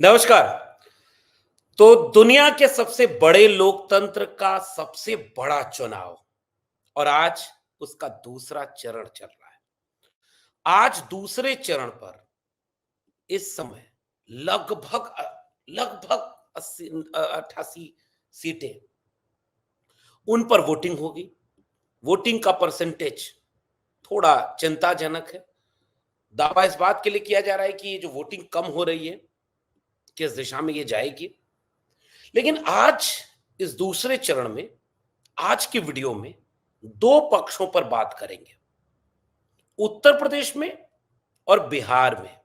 नमस्कार। तो दुनिया के सबसे बड़े लोकतंत्र का सबसे बड़ा चुनाव और आज उसका दूसरा चरण चल रहा है। आज दूसरे चरण पर इस समय लगभग 88 सीटें उन पर वोटिंग होगी। वोटिंग का परसेंटेज थोड़ा चिंताजनक है। दावा इस बात के लिए किया जा रहा है कि ये जो वोटिंग कम हो रही है, किस दिशा में ये जाएगी। लेकिन आज इस दूसरे चरण में, आज की वीडियो में दो पक्षों पर बात करेंगे, उत्तर प्रदेश में और बिहार में।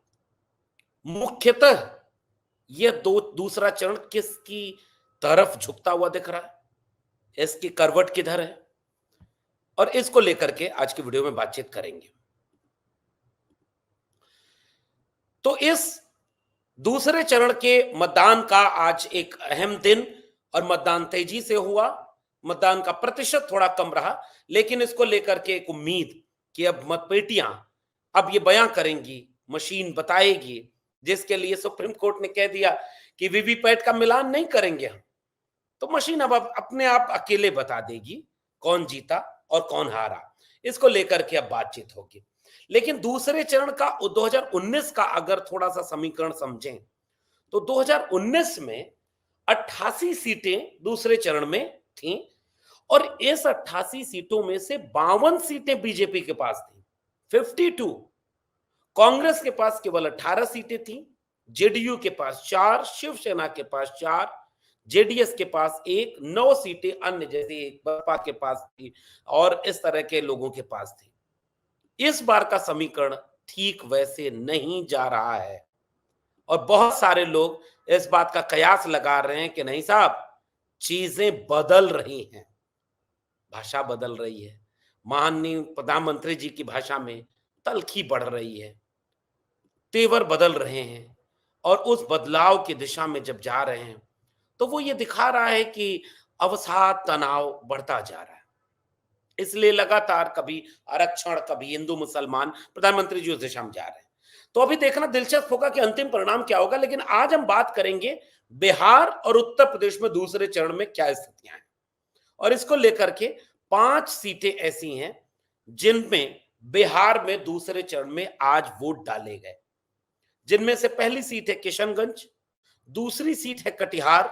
मुख्यतः यह दूसरा चरण किसकी तरफ झुकता हुआ दिख रहा है, इसकी करवट किधर है, और इसको लेकर के आज की वीडियो में बातचीत करेंगे। तो इस दूसरे चरण के मतदान का आज एक अहम दिन और मतदान तेजी से हुआ। मतदान का प्रतिशत थोड़ा कम रहा, लेकिन इसको लेकर के एक उम्मीद कि अब मतपेटियां अब ये बयां करेंगी, मशीन बताएगी, जिसके लिए सुप्रीम कोर्ट ने कह दिया कि वीवीपैट का मिलान नहीं करेंगे हम, तो मशीन अब अपने आप अकेले बता देगी कौन जीता और कौन हारा। इसको लेकर के अब बातचीत होगी। लेकिन दूसरे चरण का 2019 का अगर थोड़ा सा समीकरण समझें तो 2019 में 88 सीटें दूसरे चरण में थीं और इस 88 सीटों में से 52 सीटें बीजेपी के पास थीं, 52। कांग्रेस के पास केवल 18 सीटें थीं, जेडीयू के पास 4, शिवसेना के पास 4, जेडीएस के पास 1, 9 सीटें अन्य जैसे बसपा के पास थी और इस तरह के लोगों के पास थी। इस बार का समीकरण ठीक वैसे नहीं जा रहा है और बहुत सारे लोग इस बात का कयास लगा रहे हैं कि नहीं साहब, चीजें बदल रही हैं, भाषा बदल रही है, माननीय प्रधानमंत्री जी की भाषा में तल्खी बढ़ रही है, तेवर बदल रहे हैं और उस बदलाव की दिशा में जब जा रहे हैं तो वो ये दिखा रहा है कि अवसाद तनाव बढ़ता जा रहा है। इसलिए लगातार कभी आरक्षण, कभी हिंदू मुसलमान, प्रधानमंत्री जी उस दिशा में जा रहे हैं। तो अभी देखना दिलचस्प होगा कि अंतिम परिणाम क्या होगा। लेकिन आज हम बात करेंगे बिहार और उत्तर प्रदेश में दूसरे चरण में क्या स्थितियां हैं और इसको लेकर के 5 सीटें ऐसी हैं जिनमें बिहार में दूसरे चरण में आज वोट डाले गए, जिनमें से पहली सीट है किशनगंज, दूसरी सीट है कटिहार,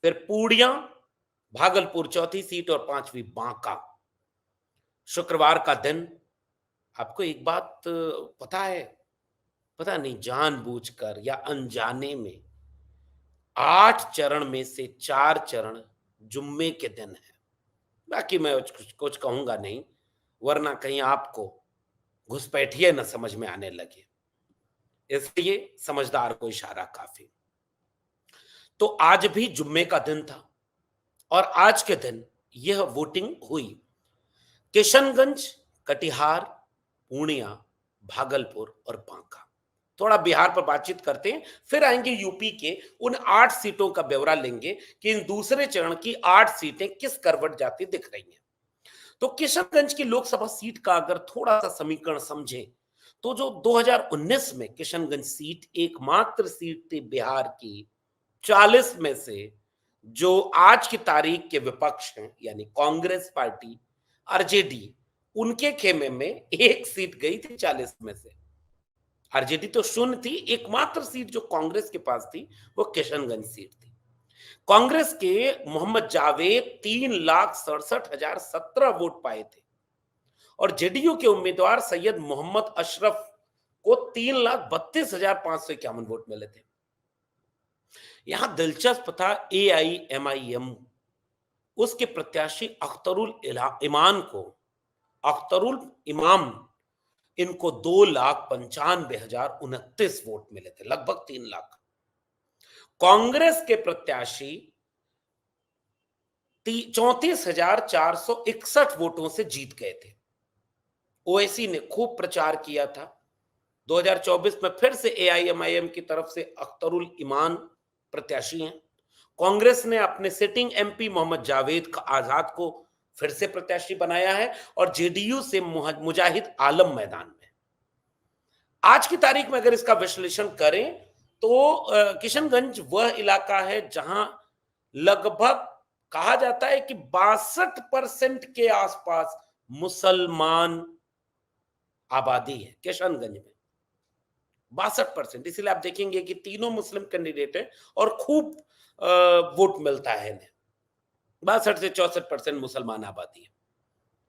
फिर पूर्णिया, भागलपुर चौथी सीट और पांचवी बांका। शुक्रवार का दिन, आपको एक बात पता है, पता नहीं जानबूझकर या अनजाने में 8 चरण में से 4 चरण जुम्मे के दिन है। बाकी मैं कुछ कहूंगा नहीं, वरना कहीं आपको घुसपैठिए न समझ में आने लगे, इसलिए समझदार को इशारा काफी। तो आज भी जुम्मे का दिन था और आज के दिन यह वोटिंग हुई। किशनगंज, कटिहार, पूर्णिया, भागलपुर और बांका। थोड़ा बिहार पर बातचीत करते हैं, फिर आएंगे यूपी के उन 8 सीटों का ब्यौरा लेंगे कि इन दूसरे चरण की 8 सीटें किस करवट जाती दिख रही हैं। तो किशनगंज की लोकसभा सीट का अगर थोड़ा सा समीकरण समझें तो जो 2019 में किशनगंज सीट एकमात्र सीट थी बिहार की 40 में से, जो आज की तारीख के विपक्ष हैं यानी कांग्रेस पार्टी, आरजेडी, उनके खेमे में एक सीट गई थी 40 में से। आरजेडी तो शून्य थी, एकमात्र सीट जो कांग्रेस के पास थी वो किशनगंज सीट थी। कांग्रेस के मोहम्मद जावेद 3,67,017 वोट पाए थे और जेडीयू के उम्मीदवार सैयद मोहम्मद अशरफ को 3,32,551 वोट मिले थे। यहां दिलचस्प था एआईएमआईएम, उसके प्रत्याशी अख्तरुल इमाम, इनको 2,95,029 वोट मिले थे, लगभग 3 लाख। कांग्रेस के प्रत्याशी 34,461 वोटों से जीत गए थे। ओवैसी ने खूब प्रचार किया था। 2024 में फिर से एआईएमआईएम की तरफ से अख्तरुल इमान प्रत्याशी हैं। कांग्रेस ने अपने सिटिंग एमपी मोहम्मद जावेद आजाद को फिर से प्रत्याशी बनाया है और जेडीयू से मुजाहिद आलम मैदान में। आज की तारीख में अगर इसका विश्लेषण करें तो किशनगंज वह इलाका है जहां लगभग कहा जाता है कि 62% के आसपास मुसलमान आबादी है किशनगंज में। 62%। इसीलिए आप देखेंगे कि तीनों मुस्लिम कैंडिडेट हैं और खूब वोट मिलता है इन्हें। 62 से 64% मुसलमान आबादी है।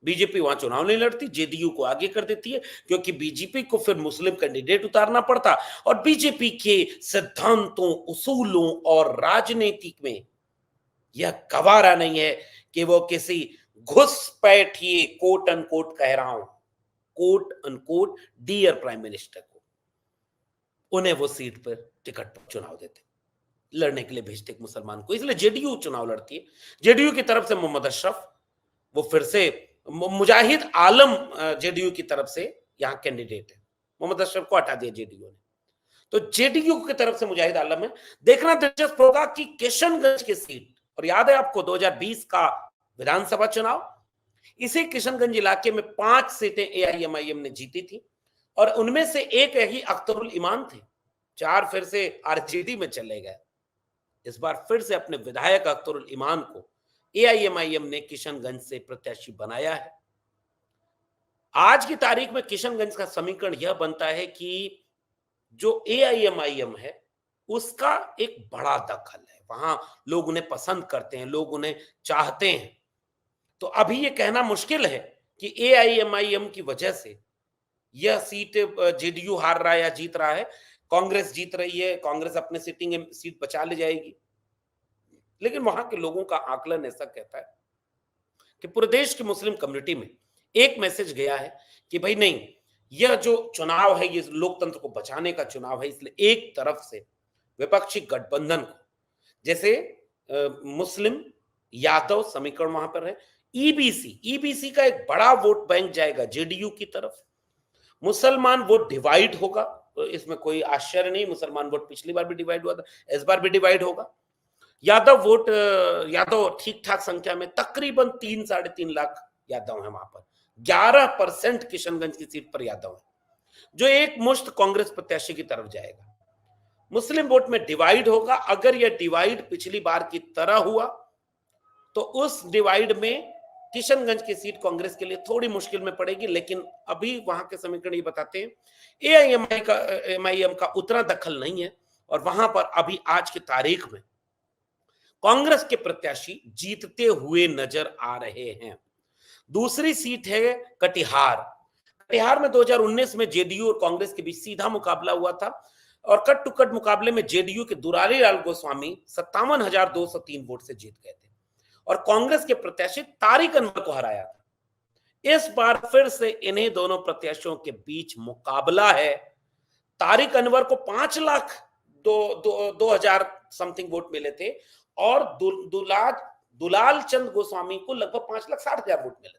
बीजेपी वहां चुनाव नहीं लड़ती, जेडीयू को आगे कर देती है, क्योंकि बीजेपी को फिर मुस्लिम कैंडिडेट उतारना पड़ता, और बीजेपी के सिद्धांतों, उसूलों और राजनीति में यह गवारा नहीं है कि वो किसी घुसपैठिए कोट अनकोट कह रहा हूं, quote unquote dear prime minister को, उन्हें वो सीट पर टिकट पर चुनाव देते, लड़ने के लिए भेजते एक मुसलमान को। इसलिए जेडीयू चुनाव लड़ती है। जेडीयू की तरफ से मोहम्मद अशरफ, वो फिर से मुजाहिद आलम जेडीयू की तरफ से यहां कैंडिडेट है। मोहम्मद अशरफ को हटा दिया जेडीयू ने, तो जेडीयू की तरफ से मुजाहिद आलम है। देखना दिलचस्प होगा कि किशनगंज की सीट, और याद है आपको 2020 का विधानसभा चुनाव, इसी किशनगंज इलाके में 5 सीटें एआईएमआईएम ने जीती थी, और उनमें से एक ही अख्तरुल ईमान थे। 4 फिर से आरजेडी में चले गए। इस बार फिर से अपने विधायक अख्तरुल ईमान को एआईएमआईएम ने किशनगंज से प्रत्याशी बनाया है। आज की तारीख में किशनगंज का समीकरण यह बनता है कि जो एआईएमआईएम है उसका एक बड़ा दखल है, वहां लोग उन्हें पसंद करते हैं, लोग उन्हें चाहते हैं। तो अभी ये कहना मुश्किल है कि एआईएमआईएम की वजह से यह सीट जेडीयू हार रहा है या जीत रहा है। कांग्रेस जीत रही है, कांग्रेस अपने सिटिंग सीट बचा ले जाएगी, लेकिन वहां के लोगों का आकलन ऐसा कहता है कि पूरे देश की मुस्लिम कम्युनिटी में एक मैसेज गया है कि भाई नहीं, यह जो चुनाव है ये लोकतंत्र को बचाने का चुनाव है। इसलिए एक तरफ से विपक्षी गठबंधन को, जैसे मुस्लिम यादव समीकरण वहां पर है, ईबीसी का एक बड़ा वोट बैंक जाएगा जेडीयू की तरफ, मुसलमान वोट डिवाइड होगा, तो इसमें कोई आश्चर्य नहीं, मुसलमान वोट पिछली बार भी डिवाइड हुआ था, इस बार भी डिवाइड होगा। यादव वोट, यादव ठीक ठाक संख्या में तकरीबन 3-3.5 लाख यादव हैं वहां पर। 11% किशनगंज की सीट पर यादव है, जो एक मुश्त कांग्रेस प्रत्याशी की तरफ जाएगा। मुस्लिम वोट में डिवाइड होगा। अगर यह डिवाइड पिछली बार की तरह हुआ तो उस डिवाइड में किशनगंज की सीट कांग्रेस के लिए थोड़ी मुश्किल में पड़ेगी, लेकिन अभी वहां के समीकरण ये बताते हैं एआईएमआईएम का उतना दखल नहीं है, और वहां पर अभी आज की तारीख में कांग्रेस के प्रत्याशी जीतते हुए नजर आ रहे हैं। दूसरी सीट है कटिहार। कटिहार में 2019 में जेडीयू और कांग्रेस के बीच सीधा मुकाबला हुआ था, और कट टू कट मुकाबले में जेडीयू के दुलारी लाल गोस्वामी 57,203 वोट से जीत गए थे, और कांग्रेस के प्रत्याशी तारिक अनवर को हराया था। इस बार फिर से इन्हीं दोनों प्रत्याशियों के बीच मुकाबला है। तारिक अनवर को 5 लाख 2,000 समथिंग वोट मिले थे, और दुलाल चंद गोस्वामी को लगभग 5,60,000 वोट मिले थे।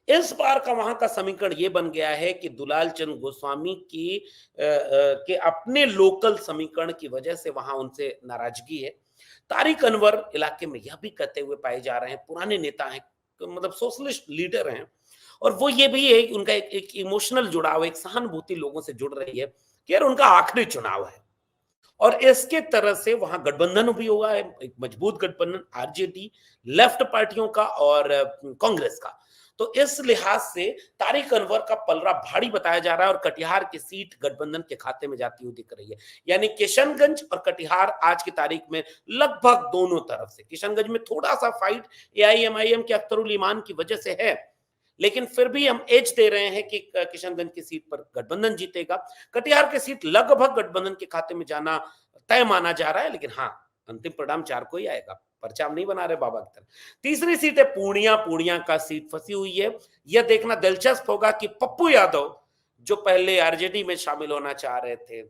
इस बार का वहां का समीकरण यह बन गया है कि दुलाल चंद गोस्वामी की के अपने लोकल समीकरण की वजह से वहां उनसे नाराजगी है। तारिक अनवर इलाके में यह भी कहते हुए पाए जा रहे हैं, पुराने नेता हैं, मतलब सोशलिस्ट लीडर हैं, और वो ये भी है, उनका एक इमोशनल जुड़ाव, एक सहानुभूति लोगों से जुड़ रही है कि यार उनका आखिरी चुनाव है, और इसके तरह से वहां गठबंधन भी हुआ है, एक मजबूत गठबंधन आरजेडी, लेफ्ट पार्टियों का और कांग्रेस का। तो इस लिहाज से तारिक अनवर का पलड़ा भारी बताया जा रहा है, और कटिहार की सीट गठबंधन के खाते में जाती हुई दिख रही है। यानी किशनगंज और कटिहार आज की तारीख में लगभग दोनों तरफ से, किशनगंज में थोड़ा सा फाइट एआईएमआईएम के अख्तरुल ईमान की वजह से है, लेकिन फिर भी हम एज दे रहे हैं कि किशनगंज की सीट पर गठबंधन जीतेगा। कटिहार की सीट लगभग गठबंधन के खाते में जाना तय माना जा रहा है, लेकिन हाँ, अंतिम परिणाम 4 को ही आएगा, पर्चा हम नहीं बना रहे बाबा की तरह। तीसरी सीट है पूर्णिया का सीट फंसी हुई है। यह देखना दिलचस्प होगा कि पप्पू यादव, जो पहले आरजेडी में शामिल होना चाह रहे थे,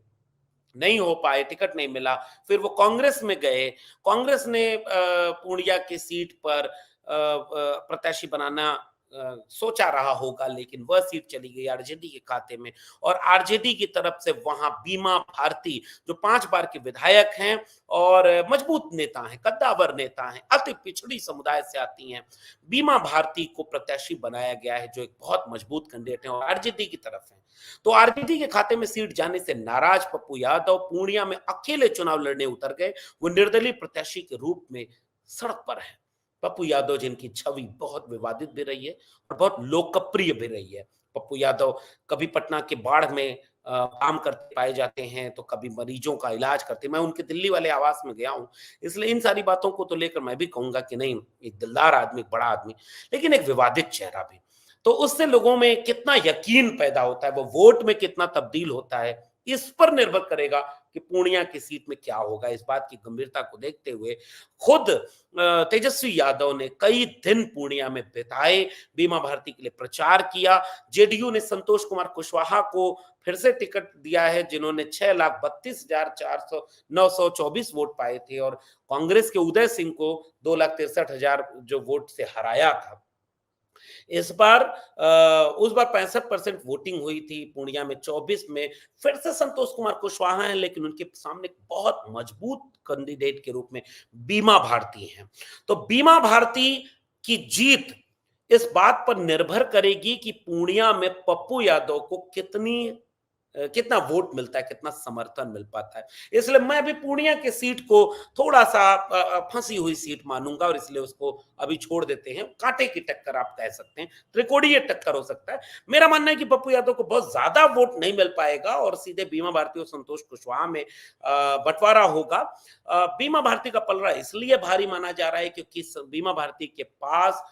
नहीं हो पाए, टिकट नहीं मिला, फिर वो कांग्रेस में गए, कांग्रेस ने पूर्णिया की सीट पर प्रत्याशी बनाना सोचा रहा होगा, लेकिन वह सीट चली गई आरजेडी के खाते में। और आरजेडी की तरफ से वहां बीमा भारती, जो 5 बार के विधायक हैं और मजबूत नेता हैं, कद्दावर नेता हैं, अति पिछड़ी समुदाय से आती हैं, बीमा भारती को प्रत्याशी बनाया गया है, जो एक बहुत मजबूत कैंडिडेट है और आरजेडी की तरफ है। तो आरजेडी के खाते में सीट जाने से नाराज पप्पू यादव पूर्णिया में अकेले चुनाव लड़ने उतर गए। वो निर्दलीय प्रत्याशी के रूप में सड़क पर है। पप्पू यादव, जिनकी छवि बहुत विवादित भी रही है और बहुत लोकप्रिय भी रही है। पप्पू यादव कभी पटना के बाढ़ में काम करते पाए जाते हैं, तो कभी मरीजों का इलाज करते। मैं उनके दिल्ली वाले आवास में गया हूं, इसलिए इन सारी बातों को तो लेकर मैं भी कहूंगा कि नहीं, एक दिलदार आदमी, एक बड़ा आदमी, लेकिन एक विवादित चेहरा भी। तो उससे लोगों में कितना यकीन पैदा होता है, वो वोट में कितना तब्दील होता है, इस पर निर्भर करेगा कि पूर्णिया की सीट में क्या होगा। इस बात की गंभीरता को देखते हुए खुद तेजस्वी यादव ने कई दिन पूर्णिया में बिताए, बीमा भारती के लिए प्रचार किया। जेडीयू ने संतोष कुमार कुशवाहा को फिर से टिकट दिया है, जिन्होंने 6,32,924 वोट पाए थे, और कांग्रेस के उदय सिंह को 2,63,000 जो वोट से हराया था। इस बार उस बार 65% वोटिंग हुई थी पूर्णिया में। 24 में फिर से संतोष कुमार कुशवाहा हैं, लेकिन उनके सामने बहुत मजबूत कैंडिडेट के रूप में बीमा भारती हैं। तो बीमा भारती की जीत इस बात पर निर्भर करेगी कि पूर्णिया में पप्पू यादव को कितना वोट मिलता है, कितना समर्थन मिल पाता है। इसलिए मैं भी पूर्णिया के सीट को थोड़ा सा फंसी हुई सीट मानूंगा, और इसलिए उसको अभी छोड़ देते हैं। कांटे की टक्कर आप कह सकते हैं, त्रिकोणीय टक्कर हो सकता है। मेरा मानना है कि पप्पू यादव को बहुत ज्यादा वोट नहीं मिल पाएगा और सीधे बीमा भारती और संतोष कुशवाहा में बंटवारा होगा। बीमा भारती का पलड़ा इसलिए भारी माना जा रहा है क्योंकि बीमा भारती के पास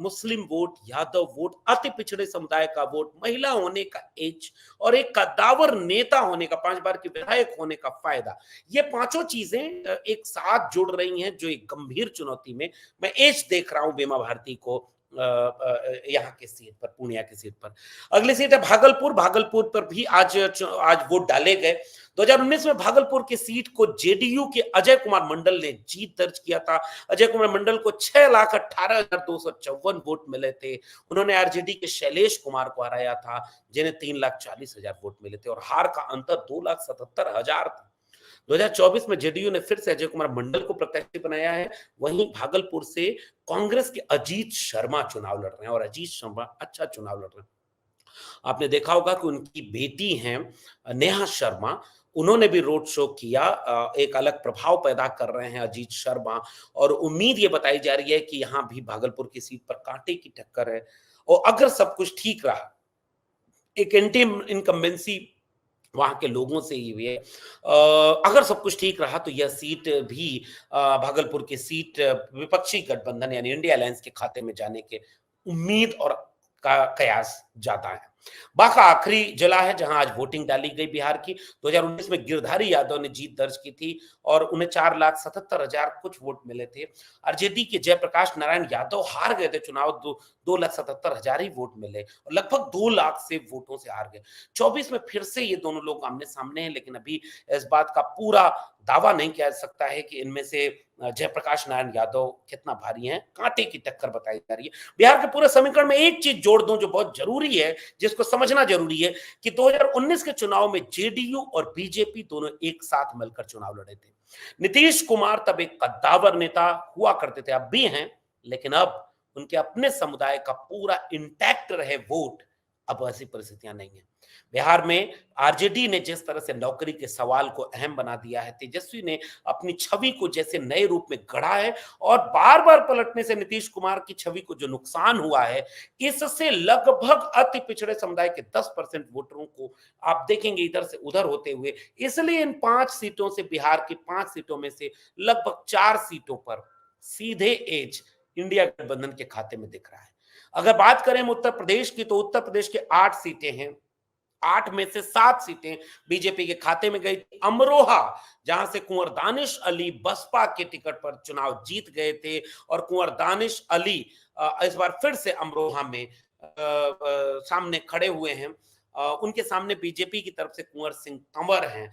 मुस्लिम वोट, यादव वोट, अति पिछड़े समुदाय का वोट, महिला होने का एज और एक कद्दावर नेता होने का, 5 बार के विधायक होने का फायदा, ये पांचों चीजें एक साथ जुड़ रही हैं, जो एक गंभीर चुनौती में मैं एज देख रहा हूं बीमा भारती को यहाँ के सीट पर, पूर्णिया की सीट पर। अगली सीट है भागलपुर। भागलपुर पर भी आज वोट डाले गए। 2019 में भागलपुर की सीट को जेडीयू के अजय कुमार मंडल ने जीत दर्ज किया था। अजय कुमार मंडल को 6,18,254 वोट मिले थे। उन्होंने आरजेडी के शैलेश कुमार को हराया था, जिन्हें 3,40,000 वोट मिले थे, और हार का अंतर 2,77,000 था। 2024 में जेडीयू ने फिर से अजय कुमार मंडल को प्रत्याशी बनाया है। वहीं भागलपुर से कांग्रेस के अजीत शर्मा चुनाव लड़ रहे हैं, और अजीत शर्मा अच्छा चुनाव लड़ रहे हैं। आपने देखा होगा कि उनकी बेटी हैं नेहा शर्मा, उन्होंने भी रोड शो किया। एक अलग प्रभाव पैदा कर रहे हैं अजीत शर्मा, और उम्मीद ये बताई जा रही है कि यहाँ भी भागलपुर की सीट पर कांटे की टक्कर है। और अगर सब कुछ ठीक रहा, एक एंटी इनकम्बेंसी वहां के लोगों से ही हुई है, अगर सब कुछ ठीक रहा तो यह सीट भी भागलपुर की सीट विपक्षी गठबंधन यानी इंडिया अलायंस के खाते में जाने के उम्मीद और का कयास ज्यादा है। बाका आखिरी जिला है जहां आज वोटिंग डाली गई बिहार की। 2019 में गिरधारी यादव ने जीत दर्ज की थी और उन्हें 4,77,000 कुछ वोट मिले थे। आरजेडी के जयप्रकाश नारायण यादव हार गए थे चुनाव, 2,77,000 ही वोट मिले और लगभग 2 लाख से वोटों से हार गए। 24 में फिर से ये दोनों लोग आमने सामने हैं, लेकिन अभी इस बात का पूरा दावा नहीं किया जा सकता है कि इनमें से जयप्रकाश नारायण यादव कितना भारी हैं। कांटे की टक्कर बताई जा रही है। बिहार के पूरे समीकरण में एक चीज जोड़ दूं जो बहुत जरूरी है, जिसको समझना जरूरी है, कि 2019 के चुनाव में जेडीयू और बीजेपी दोनों एक साथ मिलकर चुनाव लड़े थे। नीतीश कुमार तब एक कद्दावर नेता हुआ करते थे, अब भी हैं, लेकिन अब उनके अपने समुदाय का पूरा इंटैक्ट रहे वोट, अब ऐसी परिस्थितियां नहीं है। बिहार में आरजेडी ने जिस तरह से नौकरी के सवाल को अहम बना दिया है, तेजस्वी ने अपनी छवि को जैसे नए रूप में गढ़ा है, और बार बार पलटने से नीतीश कुमार की छवि को जो नुकसान हुआ है, इससे लगभग अति पिछड़े समुदाय के 10% वोटरों को आप देखेंगे इधर से उधर होते हुए। इसलिए इन 5 सीटों से, बिहार की 5 सीटों में से लगभग 4 सीटों पर सीधे एज इंडिया गठबंधन के खाते में दिख रहा है। अगर बात करें उत्तर प्रदेश की, तो उत्तर प्रदेश के 8 सीटें हैं। 8 में से 7 सीटें बीजेपी के खाते में गई। अमरोहा, जहां से कुंवर दानिश अली बसपा के टिकट पर चुनाव जीत गए थे, और कुंवर दानिश अली इस बार फिर से अमरोहा में सामने खड़े हुए हैं। उनके सामने बीजेपी की तरफ से कुंवर सिंह तंवर हैं।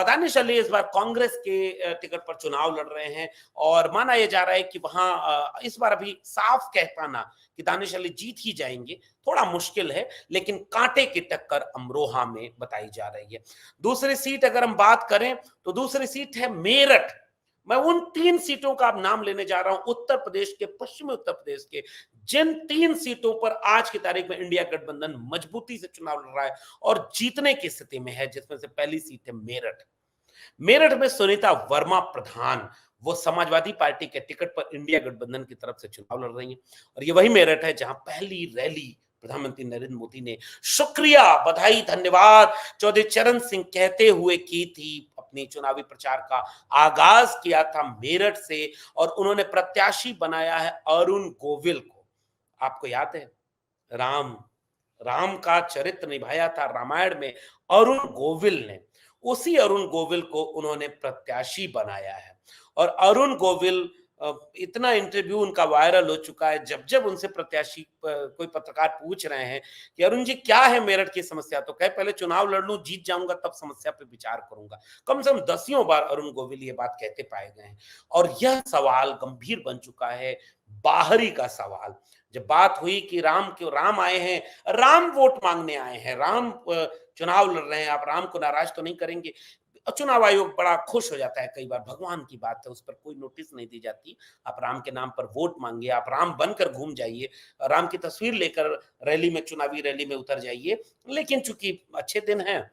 दानिश अली इस बार कांग्रेस के टिकट पर चुनाव लड़ रहे हैं और माना यह जा रहा है कि वहां इस बार अभी साफ कह पाना कि दानिश अली जीत ही जाएंगे थोड़ा मुश्किल है, लेकिन कांटे की टक्कर अमरोहा में बताई जा रही है। दूसरी सीट अगर हम बात करें तो दूसरी सीट है मेरठ। मैं उन 3 सीटों का अब नाम लेने जा रहा हूं उत्तर प्रदेश के, पश्चिमी उत्तर प्रदेश के, जिन 3 सीटों पर आज की तारीख में इंडिया गठबंधन मजबूती से चुनाव लड़ रहा है और जीतने की स्थिति में है, जिसमें से पहली सीट है मेरठ। मेरठ में सुनीता वर्मा प्रधान, वो समाजवादी पार्टी के टिकट पर इंडिया गठबंधन की तरफ से चुनाव लड़ रही हैं और ये वही मेरठ है जहां पहली रैली प्रधानमंत्री नरेंद्र मोदी ने शुक्रिया, बधाई, धन्यवाद चौधरी चरण सिंह कहते हुए की थी। अपनी चुनावी प्रचार का आगाज किया था मेरठ से और उन्होंने प्रत्याशी बनाया है अरुण गोविल को। आपको याद है राम राम का चरित्र निभाया था रामायण में अरुण गोविल ने, उसी अरुण गोविल को उन्होंने प्रत्याशी बनाया है। और अरुण गोविल, इतना इंटरव्यू उनका वायरल हो चुका है, जब जब उनसे प्रत्याशी कोई पत्रकार पूछ रहे हैं कि अरुण जी क्या है मेरठ की समस्या, तो कहे पहले चुनाव लड़ लूं, जीत जाऊंगा तब समस्या पे विचार करूंगा। कम से कम दसियों बार अरुण गोविल ये बात कहते पाए गए हैं और यह सवाल गंभीर बन चुका है, बाहरी का सवाल। जब बात हुई कि राम आए हैं, राम वोट मांगने आए हैं, राम चुनाव लड़ रहे हैं, आप राम को नाराज तो नहीं करेंगे। चुनाव आयोग बड़ा खुश हो जाता है, कई बार भगवान की बात है, उस पर कोई नोटिस नहीं दी जाती। आप राम के नाम पर वोट मांगिए, आप राम बनकर घूम जाइए, राम की तस्वीर लेकर रैली में, चुनावी रैली में उतर जाइए। लेकिन चूंकि अच्छे दिन हैं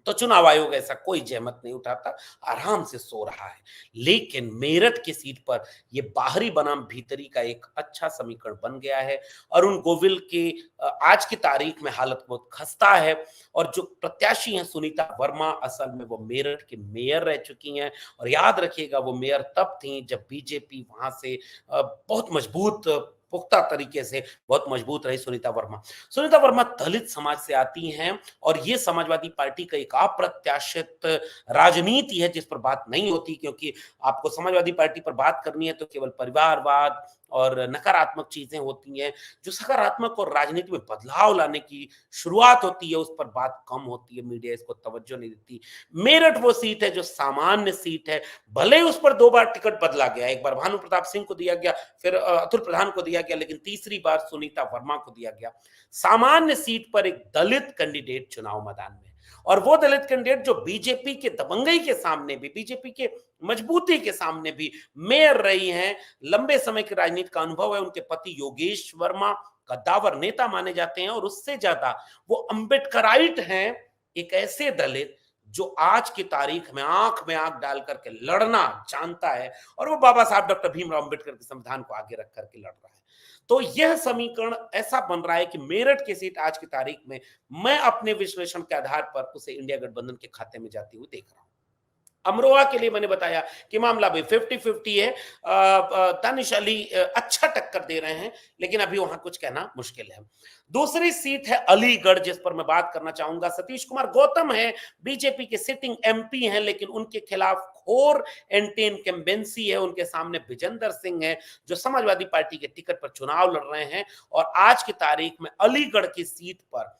तो चुनाव आयोग ऐसा कोई जहमत नहीं उठाता, आराम से सो रहा है। लेकिन मेरठ की सीट पर यह बाहरी बनाम भीतरी का एक अच्छा समीकरण बन गया है। अरुण गोविल की आज की तारीख में हालत बहुत खस्ता है और जो प्रत्याशी हैं सुनीता वर्मा, असल में वो मेरठ के मेयर रह चुकी हैं और याद रखिएगा वो मेयर तब थी जब बीजेपी वहां से बहुत मजबूत, पुख्ता तरीके से बहुत मजबूत रही सुनीता वर्मा। सुनीता वर्मा दलित समाज से आती हैं और ये समाजवादी पार्टी का एक अप्रत्याशित राजनीति है जिस पर बात नहीं होती, क्योंकि आपको समाजवादी पार्टी पर बात करनी है तो केवल परिवारवाद और नकारात्मक चीजें होती हैं। जो सकारात्मक और राजनीति में बदलाव लाने की शुरुआत होती है उस पर बात कम होती है, मीडिया इसको तवज्जो नहीं देती। मेरठ वो सीट है जो सामान्य सीट है, भले उस पर 2 बार टिकट बदला गया, एक बार भानु प्रताप सिंह को दिया गया, फिर अतुल प्रधान को दिया गया, लेकिन तीसरी बार सुनीता वर्मा को दिया गया। सामान्य सीट पर एक दलित कैंडिडेट चुनाव मैदान में, और वो दलित कैंडिडेट जो बीजेपी के दबंगई के सामने भी, बीजेपी के मजबूती के सामने भी मेयर रही हैं, लंबे समय के राजनीति का अनुभव है। उनके पति योगेश वर्मा कद्दावर नेता माने जाते हैं और उससे ज्यादा वो अम्बेडकराइट हैं, एक ऐसे दलित जो आज की तारीख में आंख डाल करके लड़ना जानता है और वो बाबा साहब डॉक्टर भीमराव अम्बेडकर के संविधान को आगे रख करके लड़ रहा है। तो यह समीकरण ऐसा बन रहा है कि मेरठ की सीट आज की तारीख में मैं अपने विश्लेषण के आधार पर उसे इंडिया गठबंधन के खाते में जाती हुई देख रहा हूं। अमरोहा के लिए मैंने बताया कि मामला भी 50-50 है। दानिश अली अच्छा टक्कर दे रहे हैं, लेकिन अभी वहां कुछ कहना मुश्किल है। दूसरी सीट है अलीगढ़, जिस पर मैं बात करना चाहूंगा। सतीश कुमार गौतम है, बीजेपी के सिटिंग एमपी हैं, लेकिन उनके खिलाफ घोर एंटी इनकम्बेंसी है। उनके सामने विजेंद्र सिंह है जो समाजवादी पार्टी के टिकट पर चुनाव लड़ रहे हैं और आज की तारीख में अलीगढ़ की सीट पर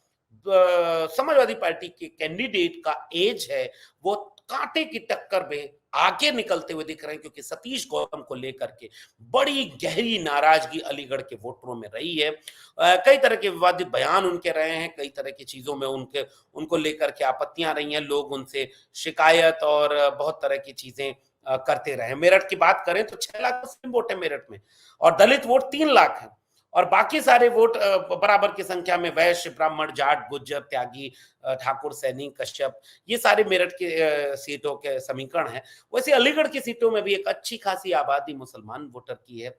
समाजवादी पार्टी के कैंडिडेट का एज है वो कांटे की टक्कर में आगे निकलते हुए दिख रहे हैं, क्योंकि सतीश गौतम को लेकर के बड़ी गहरी नाराजगी अलीगढ़ के वोटरों में रही है। कई तरह के विवादित बयान उनके रहे हैं, कई तरह की चीजों में उनको लेकर के आपत्तियां रही हैं, लोग उनसे शिकायत और बहुत तरह की चीजें करते रहे। मेरठ की बात करें तो 6 लाख मुस्लिम वोट है मेरठ में और दलित वोट 3 लाख है और बाकी सारे वोट बराबर की संख्या में वैश्य, ब्राह्मण, जाट, गुज्जर, त्यागी, ठाकुर, सैनी, कश्यप, ये सारे मेरठ के सीटों के समीकरण है। वैसे अलीगढ़ की सीटों में भी एक अच्छी खासी आबादी मुसलमान वोटर की है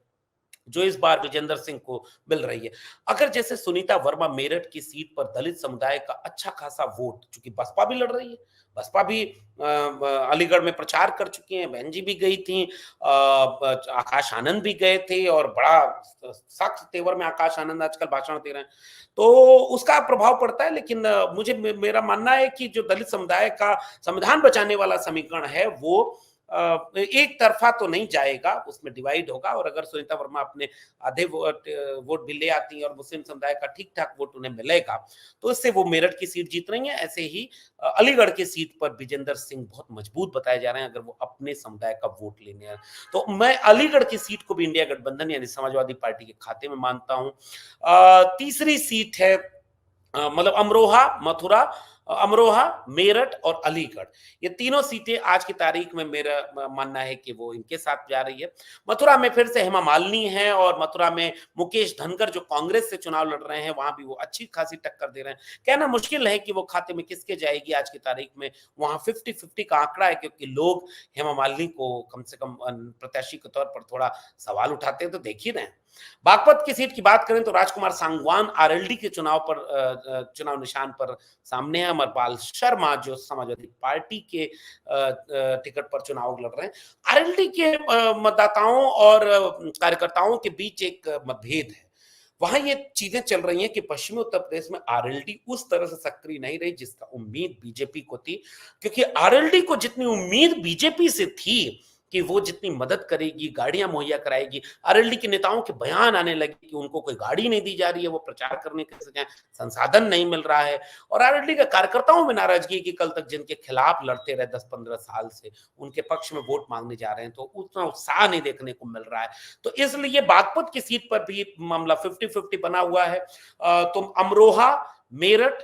जो इस बार विजेंद्र सिंह को मिल रही है। अगर जैसे सुनीता वर्मा मेरठ की सीट पर दलित समुदाय का अच्छा खासा वोट, चूंकि बसपा भी लड़ रही है, बसपा भी अलीगढ़ में प्रचार कर चुकी हैं, बहन जी भी गई थी, आकाश आनंद भी गए थे और बड़ा सख्त तेवर में आकाश आनंद आजकल भाषण दे रहे हैं, तो उसका प्रभाव पड़ता है। लेकिन मेरा मानना है कि जो दलित समुदाय का संविधान बचाने वाला समीकरण है वो एक तरफा तो नहीं जाएगा, उसमें डिवाइड होगा। और अगर सुनीता वर्मा अपने आधे वोट भी ले आती हैं और मुस्लिम समुदाय का ठीक-ठाक वोट उन्हें मिलेगा, तो इससे वो मेरठ की सीट जीत रही हैं। ऐसे ही अलीगढ़ की सीट पर विजेंदर सिंह बहुत मजबूत बताए जा रहे हैं, अगर वो अपने समुदाय का वोट लेने आए। तो मैं अलीगढ़ की सीट को भी इंडिया गठबंधन यानी समाजवादी पार्टी के खाते में मानता हूँ। तीसरी सीट है मतलब अमरोहा, मथुरा, अमरोहा, मेरठ और अलीगढ़। ये तीनों सीटें आज की तारीख में मेरा मानना है कि वो इनके साथ जा रही है। मथुरा में फिर से हेमा मालिनी है और मथुरा में मुकेश धनकर जो कांग्रेस से चुनाव लड़ रहे हैं, वहां भी वो अच्छी खासी टक्कर दे रहे हैं। कहना मुश्किल है कि वो खाते में किसके जाएगी आज की तारीख में। वहां 50-50 का आंकड़ा है, क्योंकि लोग हेमा मालिनी को कम से कम प्रत्याशी के तौर पर थोड़ा सवाल उठाते हैं, तो देख ही रहे हैं। बागपत की सीट की बात करें तो राजकुमार सांगवान आरएलडी के चुनाव निशान पर सामने है। अमरपाल शर्मा जो समाजवादी पार्टी के टिकट पर चुनाव लड़ रहे हैं। आरएलडी के मतदाताओं और कार्यकर्ताओं के बीच एक मतभेद है। वहां ये चीजें चल रही हैं कि पश्चिमी उत्तर प्रदेश में आरएलडी उस तरह से सक्रिय नहीं रही जिसका उम्मीद बीजेपी को थी, क्योंकि आरएलडी को जितनी उम्मीद बीजेपी से थी कि वो जितनी मदद करेगी, गाड़ियां मुहैया कराएगी, आरएलडी के नेताओं के बयान आने लगे कि उनको कोई गाड़ी नहीं दी जा रही है, वो प्रचार करने के लिए संसाधन नहीं मिल रहा है। और आरएलडी के कार्यकर्ताओं में नाराजगी कि कल तक जिनके खिलाफ लड़ते रहे 10-15 साल से, उनके पक्ष में वोट मांगने जा रहे हैं, तो उतना उत्साह नहीं देखने को मिल रहा है। तो इसलिए बागपत की सीट पर भी मामला 50-50 बना हुआ है। तो अमरोहा, मेरठ,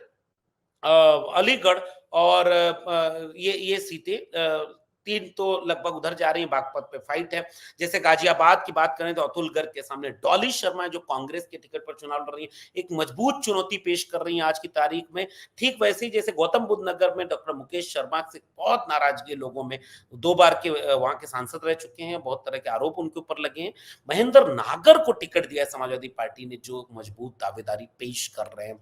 अलीगढ़ और ये सीटें तीन तो लगभग उधर जा रही हैं, बागपत पे फाइट है। जैसे गाजियाबाद की बात करें तो अतुल गर्ग के सामने डॉली शर्मा जो कांग्रेस के टिकट पर चुनाव लड़ रही है, एक मजबूत चुनौती पेश कर रही हैं आज की तारीख में। ठीक वैसे ही जैसे गौतम बुद्ध नगर में डॉक्टर मुकेश शर्मा से बहुत नाराजगी लोगों में, 2 बार के वहां के सांसद रह चुके हैं, बहुत तरह के आरोप उनके ऊपर लगे हैं। महेंद्र नागर को टिकट दिया है समाजवादी पार्टी ने, जो मजबूत दावेदारी पेश कर रहे हैं।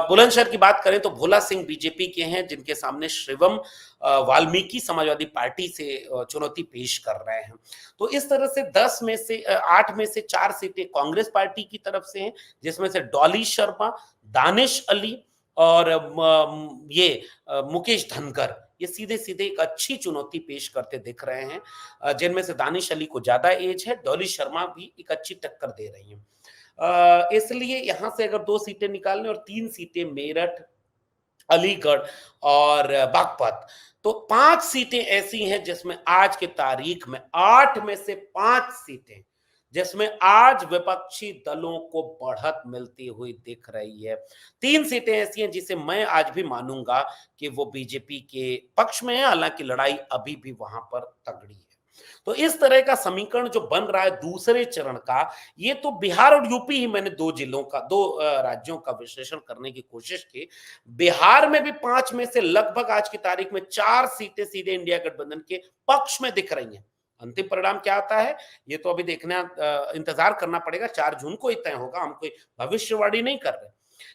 बुलंदशहर की बात करें तो भोला सिंह बीजेपी के हैं, जिनके सामने शिवम वाल्मीकि समाजवादी पार्टी से चुनौती पेश कर रहे हैं। तो इस तरह से 8 में से 4 सीटें कांग्रेस पार्टी की तरफ से हैं, जिसमें से डॉली शर्मा, दानिश अली और मुकेश धनकर ये सीधे-सीधे एक अच्छी चुनौती पेश करते दिख रहे हैं, जिनमें से दानिश अली को ज्यादा एज है, डॉली शर्मा भी एक अच्छी टक्कर दे रही हैं। इसलिए यहां से अगर 2 सीटें निकालने और 3 सीटें मेरठ, अलीगढ़ और बागपत, तो 5 सीटें ऐसी हैं जिसमें आज की तारीख में 8 में से 5 सीटें जिसमें आज विपक्षी दलों को बढ़त मिलती हुई दिख रही है। 3 सीटें ऐसी हैं जिसे मैं आज भी मानूंगा कि वो बीजेपी के पक्ष में है, हालांकि लड़ाई अभी भी वहां पर तगड़ी है। तो इस तरह का समीकरण जो बन रहा है दूसरे चरण का, ये तो बिहार और यूपी ही मैंने 2 राज्यों का विश्लेषण करने की कोशिश की। बिहार में भी 5 में से लगभग आज की तारीख में 4 सीटें सीधे इंडिया गठबंधन के पक्ष में दिख रही हैं। अंतिम परिणाम क्या आता है ये तो अभी देखना, इंतजार करना पड़ेगा। 4 जून को ही तय होगा, हम कोई भविष्यवाणी नहीं कर रहे,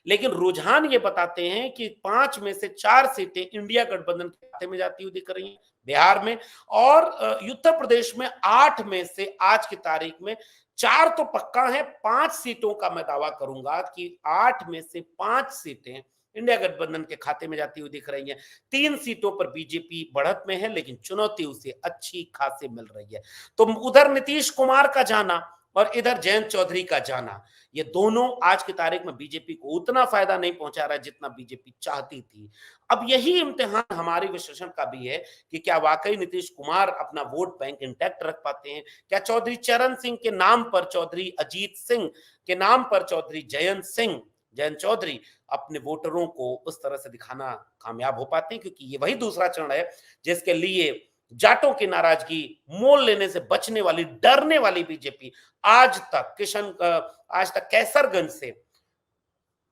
लेकिन रुझान ये बताते हैं कि 5 में से 4 सीटें इंडिया गठबंधन के खाते में जाती हुई दिख रही हैं बिहार में। और उत्तर प्रदेश में 8 में से आज की तारीख में 4 तो पक्का है, 5 सीटों का मैं दावा करूंगा कि 8 में से 5 सीटें इंडिया गठबंधन के खाते में जाती हुई दिख रही हैं। 3 सीटों पर बीजेपी बढ़त में है, लेकिन चुनौती उसे अच्छी खासी मिल रही है। तो उधर नीतीश कुमार का जाना और इधर जयंत चौधरी का जाना, ये दोनों आज की तारीख में बीजेपी को उतना फायदा नहीं पहुंचा रहा है जितना बीजेपी चाहती थी। अब यही इम्तिहान हमारे विश्लेषण का भी है कि क्या वाकई नीतीश कुमार अपना वोट बैंक इंटैक्ट रख पाते हैं? क्या चौधरी चरण सिंह के नाम पर, चौधरी अजीत सिंह के नाम पर चौधरी जयंत चौधरी अपने वोटरों को उस तरह से दिखाना कामयाब हो पाते हैं? क्योंकि ये वही दूसरा चरण है जिसके लिए जाटों की नाराजगी मोल लेने से बचने वाली, डरने वाली बीजेपी आज तक कैसरगंज से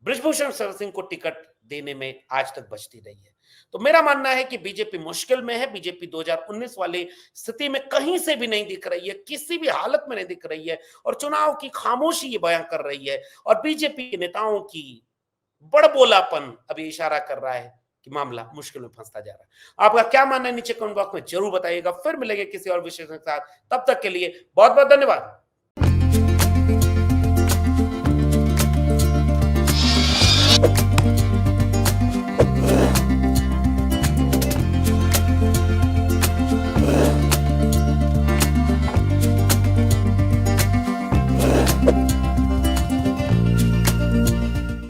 बृजभूषण शरण सिंह को टिकट देने में आज तक बचती रही है। तो मेरा मानना है कि बीजेपी मुश्किल में है। बीजेपी 2019 वाली स्थिति में कहीं से भी नहीं दिख रही है, किसी भी हालत में नहीं दिख रही है, और चुनाव की खामोशी ये बयां कर रही है। और बीजेपी के नेताओं की बड़बोलापन अभी इशारा कर रहा है कि मामला मुश्किल में फंसता जा रहा है। आपका क्या मानना है नीचे कमेंट बॉक्स में जरूर बताइएगा। फिर मिलेंगे किसी और विषय के साथ, तब तक के लिए बहुत बहुत धन्यवाद।